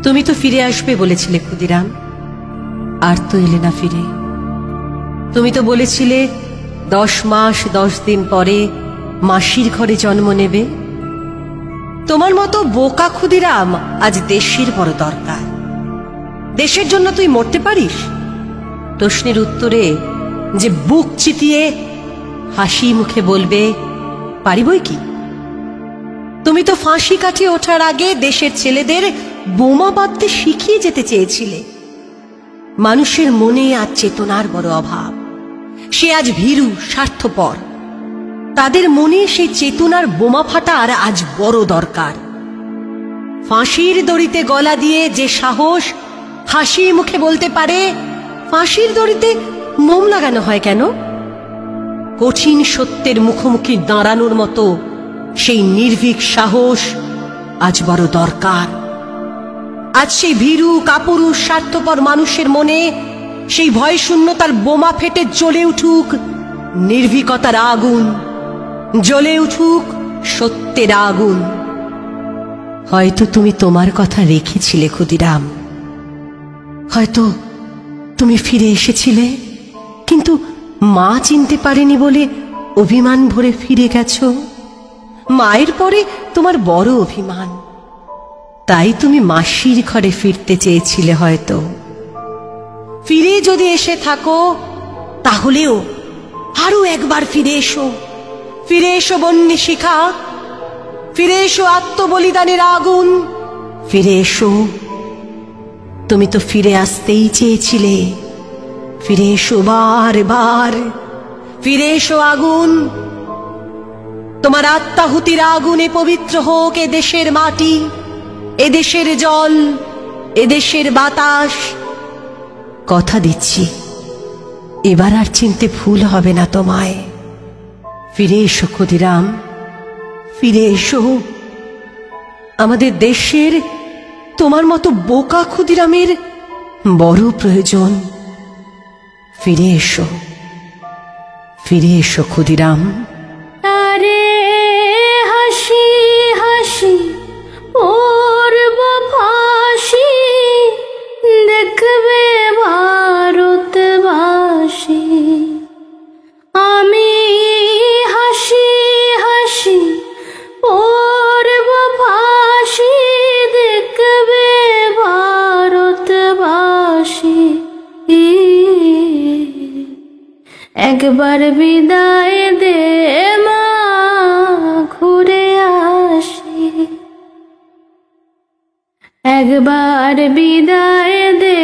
তুমি তো ফিরে আসবে বলেছিলে ক্ষুদিরাম, আর তো এলে না ফিরে। তুমি তো বলেছিলে 10 মাস 10 দিন পরে মাসির ঘরে জন্ম নেবে। তোমার মতো বোকা ক্ষুদিরাম আজ দেশের বড় দরকার। দেশের জন্য তুই মরতে পারিস? প্রশ্নের উত্তরে যে বুক চিতিয়ে হাসি মুখে বলবে, পারি বই কি। তুমি তো ফাঁসি কাটিয়ে ওঠার আগে দেশের ছেলেদের বোমা বাঁধতে শিখিয়ে যেতে চেয়েছিলে। মানুষের মনে আজ চেতনার বড় অভাব। সে আজ ভীরু, স্বার্থপর। তাদের মনে সেই চেতনার বোমা ফাটার আজ বড় দরকার। ফাঁসির দড়িতে গলা দিয়ে যে সাহস হাসি মুখে বলতে পারে, ফাঁসির দড়িতে মোম লাগানো হয় কেন? কঠিন সত্যের মুখোমুখি দাঁড়ানোর মতো সেই নির্ভীক সাহস আজ বড় দরকার। আজ সেই ভীরু, কাপুরুষ, স্বার্থপর মানুষের মনে সেই ভয় শূন্যতার বোমা ফেটে জ্বলে উঠুক নির্ভীকতার আগুন, জ্বলে উঠুক সত্যের আগুন। হয়তো তুমি তোমার কথা রেখেছিলে ক্ষুদিরাম, হয়তো তুমি ফিরে এসেছিলে, কিন্তু মা চিনতে পারেনি বলে অভিমান ভরে ফিরে গেছো। মায়ের পরে তোমার বড় অভিমান, তাই তুমি মাসির ঘরে ফিরতে চেয়েছিলে। হয়তো ফিরে যদি এসে থাকো, তাহলেও আরো একবার ফিরে এসো। ফিরে এসো বন্যী শিখা, ফিরে এসো আত্মবলিদানের আগুন, ফিরে এসো। তুমি তো ফিরে আসতেই চেয়েছিলে। ফিরে এসো বারবার, ফিরে এসো আগুন। তোমার আত্মাহুতির আগুনে পবিত্র হোক এ দেশের মাটি, এ দেশের জল, এ দেশের বাতাস। কথা দিচ্ছি, এবার আর চিনতে ভুল হবে না তোমায়। ফিরে এসো ক্ষুদিরাম, ফিরে এসো। আমাদের দেশের তোমার মতো বোকা ক্ষুদিরামের বড় প্রয়োজন। ফিরে এসো, ফিরে এসো ক্ষুদিরাম। আরে হাসি হাসি পড়ব ফাঁসি, দেখবে ভারতবাসী। আমি হাসি হাসি পড়ব ফাঁসি, দেখবে ভারতবাসী। একবার বিদায় দে মা, ঘুরে আসি। একবার বিদায় দে